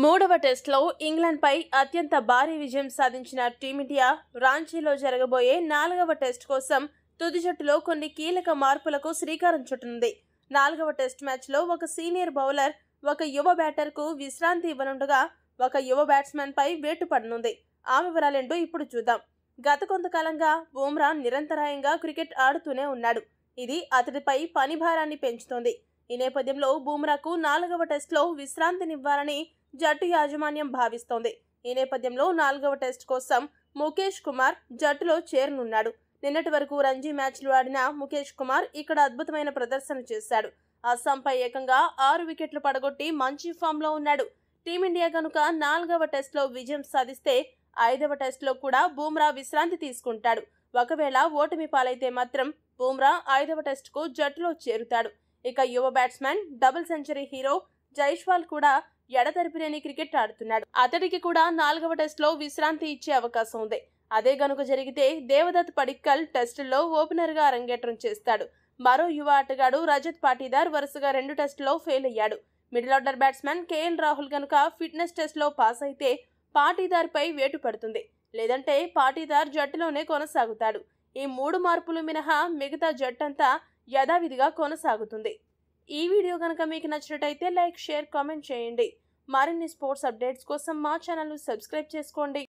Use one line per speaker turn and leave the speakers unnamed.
మూడవ టెస్ట్లో ఇంగ్లాండ్పై అత్యంత భారీ విజయం సాధించిన టీమిండియా రాంచీలో జరగబోయే 4వ టెస్ట్ కోసం తుది జట్టులో కొన్ని కీలక మార్పులకు శ్రీకారం చుట్టనుంది. 4వ టెస్ట్ మ్యాచ్లో ఒక సీనియర్ బౌలర్, ఒక యువ బ్యాటర్కు విశ్రాంతి ఇవ్వనుండగా ఒక యువ బ్యాట్స్మెన్పై వేటు పడనుంది. ఆ వివరాలేంటో ఇప్పుడు చూద్దాం. గత కొంతకాలంగా బుమ్రా నిరంతరాయంగా క్రికెట్ ఆడుతూనే ఉన్నాడు. ఇది అతడిపై పని భారాన్ని పెంచుతోంది. ఈ నేపథ్యంలో బుమ్రాకు 4వ టెస్ట్లో విశ్రాంతినివ్వాలని జట్టు యాజమాన్యం భావిస్తోంది. ఈ నేపథ్యంలో 4వ టెస్ట్ కోసం ముఖేష్ కుమార్ జట్టులో చేరనున్నాడు. నిన్నటి వరకు రంజీ మ్యాచ్లు ఆడిన ముఖేష్ కుమార్ ఇక్కడ అద్భుతమైన ప్రదర్శన చేశాడు. అస్సాంపై ఏకంగా 6 వికెట్లు పడగొట్టి మంచి ఫామ్లో ఉన్నాడు. టీమిండియా కనుక 4వ టెస్ట్లో విజయం సాధిస్తే 5వ టెస్ట్లో కూడా బుమ్రా విశ్రాంతి తీసుకుంటాడు. ఒకవేళ ఓటమి పాలైతే మాత్రం బుమ్రా 5వ టెస్టుకు జట్టులో చేరుతాడు. ఇక యువ batsmen, double century hero Jaiswal కూడా ఎడతెరిపిలేని క్రికెట్ ఆడుతున్నాడు. అతడికి కూడా 4వ టెస్ట్లో విశ్రాంతి ఇచ్చే అవకాశం ఉంది. అదే గనుక జరిగితే దేవదత్ పడిక్కల్ టెస్టుల్లో ఓపెనర్గా అరంగేట్రం చేస్తాడు. మరో యువ ఆటగాడు రజత్ పాటీదార్ వరుసగా 2 టెస్టుల్లో ఫెయిల్ అయ్యాడు. Middle order batsmen KL Rahul గనుక ఫిట్నెస్ టెస్ట్లో పాస్ అయితే పాటీదార్పై వేటు పడుతుంది. లేదంటే పాటీదార్ జట్టులోనే కొనసాగుతాడు. ఈ 3 మార్పులు మినహా మిగతా జట్టంతా యథావిధిగా కొనసాగుతుంది. ఈ వీడియో కనుక మీకు నచ్చినట్టయితే లైక్, షేర్, కామెంట్ చేయండి. మరిన్ని స్పోర్ట్స్ అప్డేట్స్ కోసం మా ఛానల్ను సబ్స్క్రైబ్ చేసుకోండి.